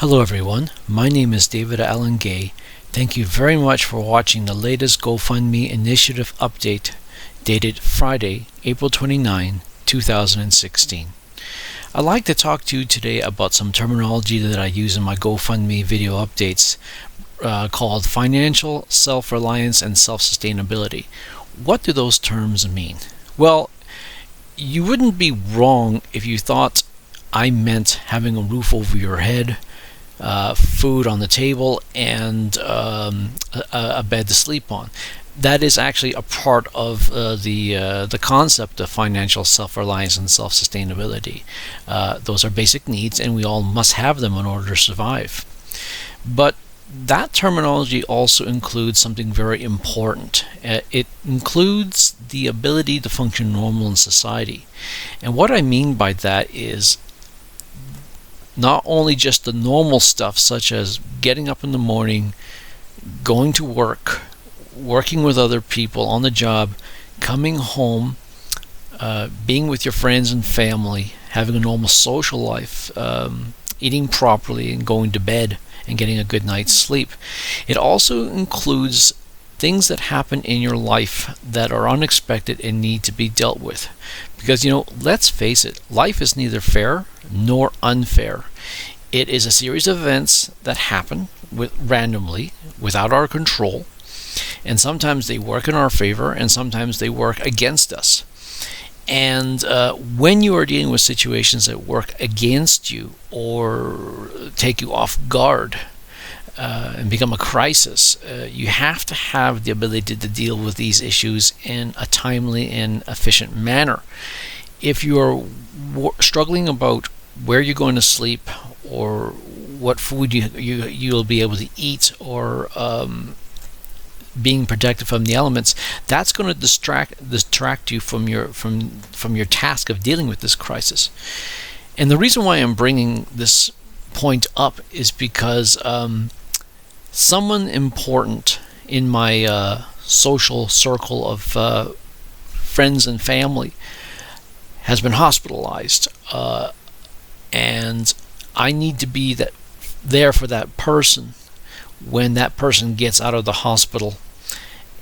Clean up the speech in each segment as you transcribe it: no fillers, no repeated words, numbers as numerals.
Hello everyone, my name is David Allen Gay. Thank you very much for watching the latest GoFundMe Initiative update dated Friday, April 29, 2016. I'd like to talk to you today about some terminology that I use in my GoFundMe video updates called financial self-reliance and self-sustainability. What do those terms mean? Well, you wouldn't be wrong if you thought I meant having a roof over your head, food on the table, and a bed to sleep on. That is actually a part of the concept of financial self-reliance and self-sustainability. Those are basic needs, and we all must have them in order to survive. But that terminology also includes something very important. It includes the ability to function normal in society. And what I mean by that is not only just the normal stuff such as getting up in the morning, going to work, working with other people on the job, coming home, being with your friends and family, having a normal social life, eating properly and going to bed and getting a good night's sleep. It also includes things that happen in your life that are unexpected and need to be dealt with. Because, let's face it, life is neither fair nor unfair. It is a series of events that happen randomly, without our control, and sometimes they work in our favor and sometimes they work against us. And when you are dealing with situations that work against you or take you off guard and become a crisis, you have to have the ability to deal with these issues in a timely and efficient manner. If you are struggling about where you're going to sleep or what food you'll be able to eat, or being protected from the elements, that's going to distract you from your task of dealing with this crisis. And the reason why I'm bringing this point up is because someone important in my social circle of friends and family has been hospitalized, and I need to be there for that person when that person gets out of the hospital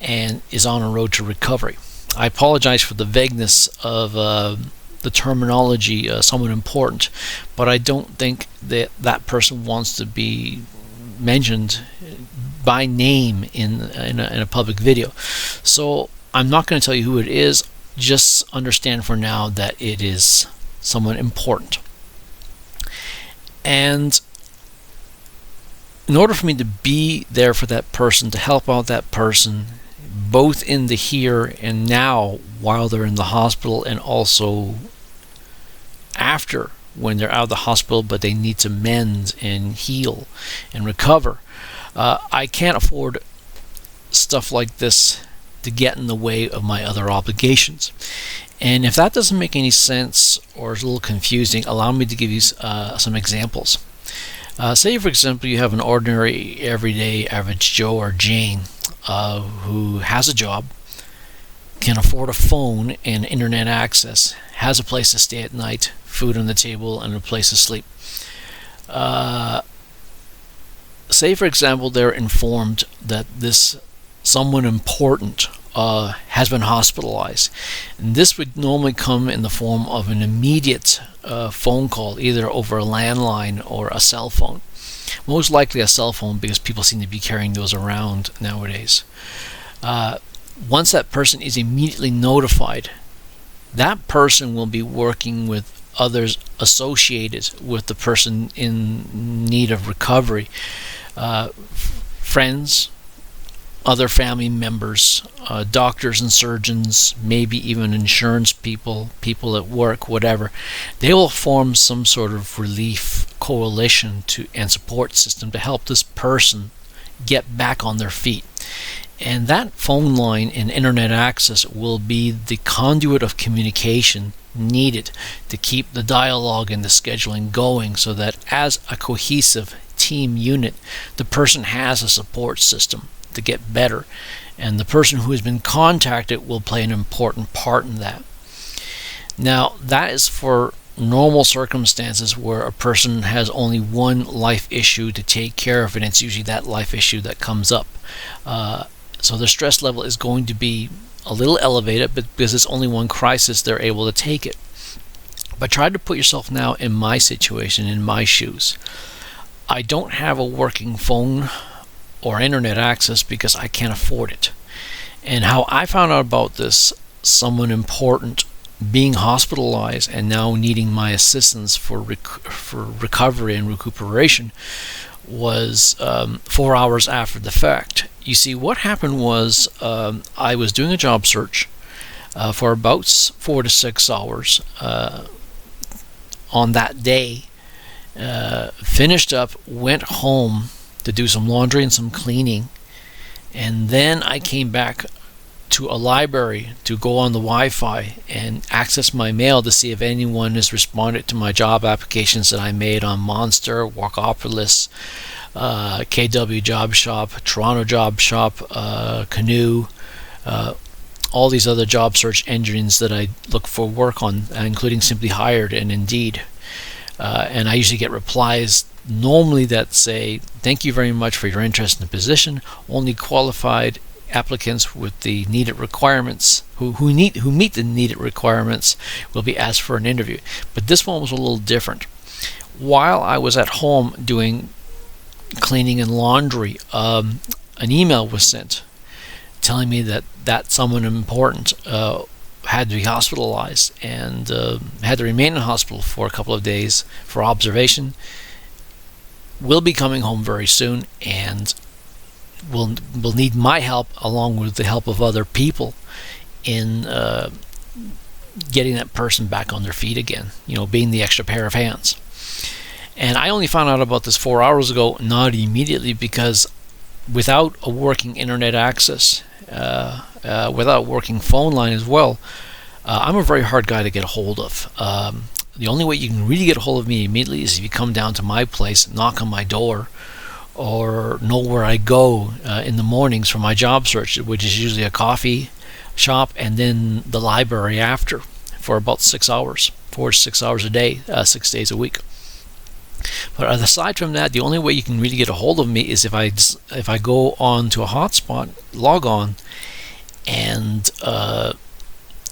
and is on a road to recovery. I apologize for the vagueness of the terminology, somewhat important, but I don't think that person wants to be mentioned by name in a public video. So I'm not going to tell you who it is. Just understand for now that it is someone important. And in order for me to be there for that person, to help out that person, both in the here and now while they're in the hospital, and also after when they're out of the hospital but they need to mend and heal and recover, I can't afford stuff like this to get in the way of my other obligations. And if that doesn't make any sense or is a little confusing, allow me to give you some examples. Say, for example, you have an ordinary, everyday, average Joe or Jane who has a job, can afford a phone and internet access, has a place to stay at night, food on the table, and a place to sleep. Say, for example, they're informed that this someone important has been hospitalized. And this would normally come in the form of an immediate phone call, either over a landline or a cell phone. Most likely a cell phone, because people seem to be carrying those around nowadays. Once that person is immediately notified, that person will be working with others associated with the person in need of recovery. Friends, other family members, doctors and surgeons, maybe even insurance people, people at work, whatever. They will form some sort of relief coalition and support system to help this person get back on their feet. And that phone line and internet access will be the conduit of communication needed to keep the dialogue and the scheduling going, so that as a cohesive team unit, the person has a support system to get better, and the person who has been contacted will play an important part in that. Now, that is for normal circumstances where a person has only one life issue to take care of, and it's usually that life issue that comes up. So their stress level is going to be a little elevated, but because it's only one crisis, they're able to take it. But try to put yourself now in my situation, in my shoes. I don't have a working phone or internet access because I can't afford it. And how I found out about this, someone important being hospitalized and now needing my assistance for recovery and recuperation, was 4 hours after the fact. You see, what happened was I was doing a job search for about 4 to 6 hours on that day, finished up, went home to do some laundry and some cleaning, and then I came back to a library to go on the Wi-Fi and access my mail to see if anyone has responded to my job applications that I made on Monster, Walkopolis, KW Job Shop, Toronto Job Shop, Canoe, all these other job search engines that I look for work on, including Simply Hired and Indeed. And I usually get replies normally that say, "Thank you very much for your interest in the position. Only qualified applicants with the needed requirements who meet the needed requirements will be asked for an interview." But this one was a little different. While I was at home doing cleaning and laundry, an email was sent telling me that someone important had to be hospitalized and had to remain in hospital for a couple of days for observation, will be coming home very soon, and will need my help along with the help of other people in getting that person back on their feet again, being the extra pair of hands. And I only found out about this 4 hours ago, not immediately, because without a working internet access, without a working phone line as well, I'm a very hard guy to get a hold of. The only way you can really get a hold of me immediately is if you come down to my place, knock on my door, or know where I go in the mornings for my job search, which is usually a coffee shop and then the library after, for about 6 hours, 4 to 6 hours a day, 6 days a week. But aside from that, the only way you can really get a hold of me is if I go on to a hotspot, log on, and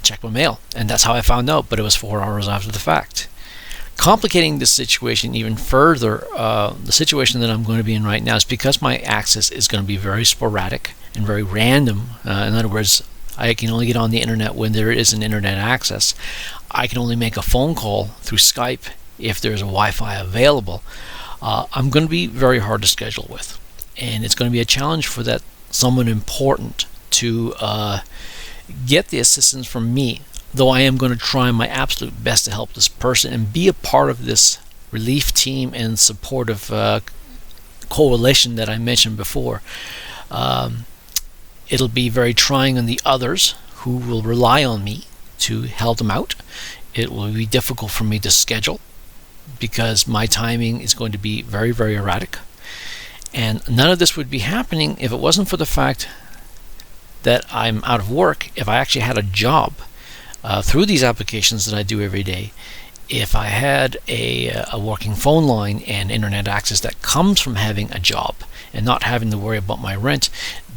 check my mail. And that's how I found out, but it was 4 hours after the fact. Complicating this situation even further, the situation that I'm going to be in right now is because my access is going to be very sporadic and very random. In other words, I can only get on the internet when there is an internet access. I can only make a phone call through Skype if there's a Wi-Fi available. I'm going to be very hard to schedule with, and it's going to be a challenge for that someone important to get the assistance from me, though I am going to try my absolute best to help this person and be a part of this relief team and supportive coalition that I mentioned before. It'll be very trying on the others who will rely on me to help them out. It will be difficult for me to schedule because my timing is going to be very, very erratic. And none of this would be happening if it wasn't for the fact that I'm out of work. If I actually had a job through these applications that I do every day, if I had a working phone line and internet access that comes from having a job and not having to worry about my rent,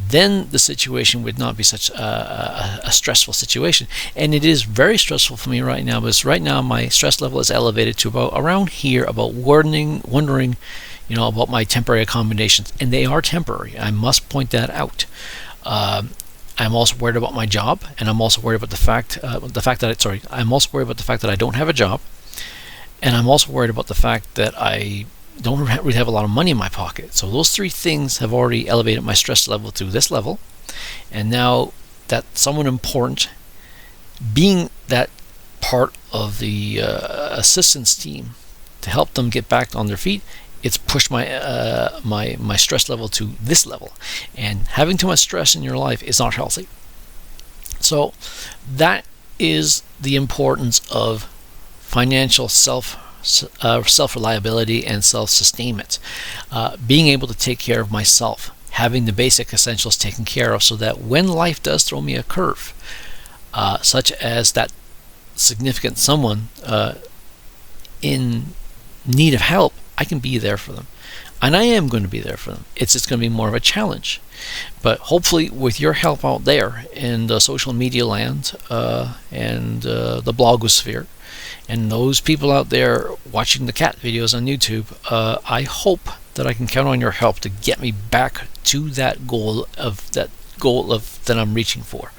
then the situation would not be such a stressful situation. And it is very stressful for me right now, because right now my stress level is elevated to about around here, about wondering, about my temporary accommodations, and they are temporary. I must point that out. I'm also worried about my job, and I'm also worried about I'm also worried about the fact that I don't have a job, and I'm also worried about the fact that I don't really have a lot of money in my pocket. So those three things have already elevated my stress level to this level, and now that someone important being that part of the assistance team to help them get back on their feet, it's pushed my my stress level to this level, and having too much stress in your life is not healthy. So that is the importance of financial self-reliability and self-sustainment. Being able to take care of myself, having the basic essentials taken care of, so that when life does throw me a curve, such as that significant someone in need of help, I can be there for them. And I am going to be there for them. It's going to be more of a challenge. But hopefully with your help out there in the social media land and the blogosphere, and those people out there watching the cat videos on YouTube, I hope that I can count on your help to get me back to that goal that I'm reaching for,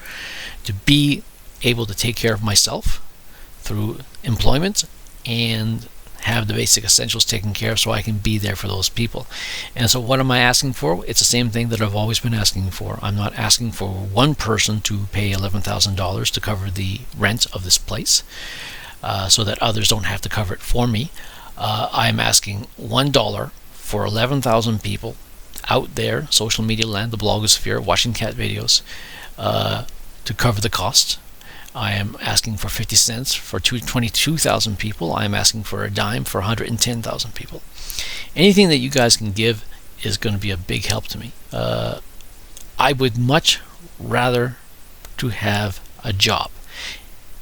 to be able to take care of myself through employment and have the basic essentials taken care of so I can be there for those people. And so what am I asking for? It's the same thing that I've always been asking for. I'm not asking for one person to pay $11,000 to cover the rent of this place so that others don't have to cover it for me. I'm asking $1 for 11,000 people out there, social media land, the blogosphere, watching cat videos, to cover the cost. I am asking for 50 cents for 22,000 people. I am asking for a dime for 110,000 people. Anything that you guys can give is going to be a big help to me. I would much rather to have a job.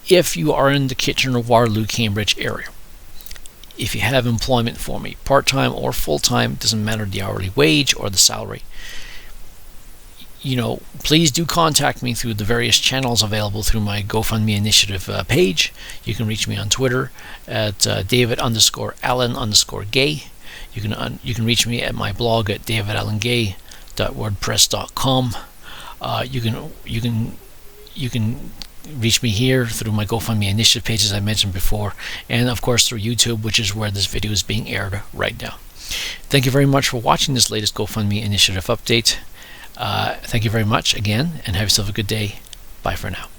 If you are in the Kitchener, Waterloo, Cambridge area, if you have employment for me, part-time or full-time, doesn't matter the hourly wage or the salary, please do contact me through the various channels available through my GoFundMe Initiative page. You can reach me on Twitter at David_Allen_gay. You can reach me at my blog at davidallengay.wordpress.com. You can reach me here through my GoFundMe Initiative page, as I mentioned before, and of course through YouTube, which is where this video is being aired right now. Thank you very much for watching this latest GoFundMe Initiative update. Thank you very much again, and have yourself a good day. Bye for now.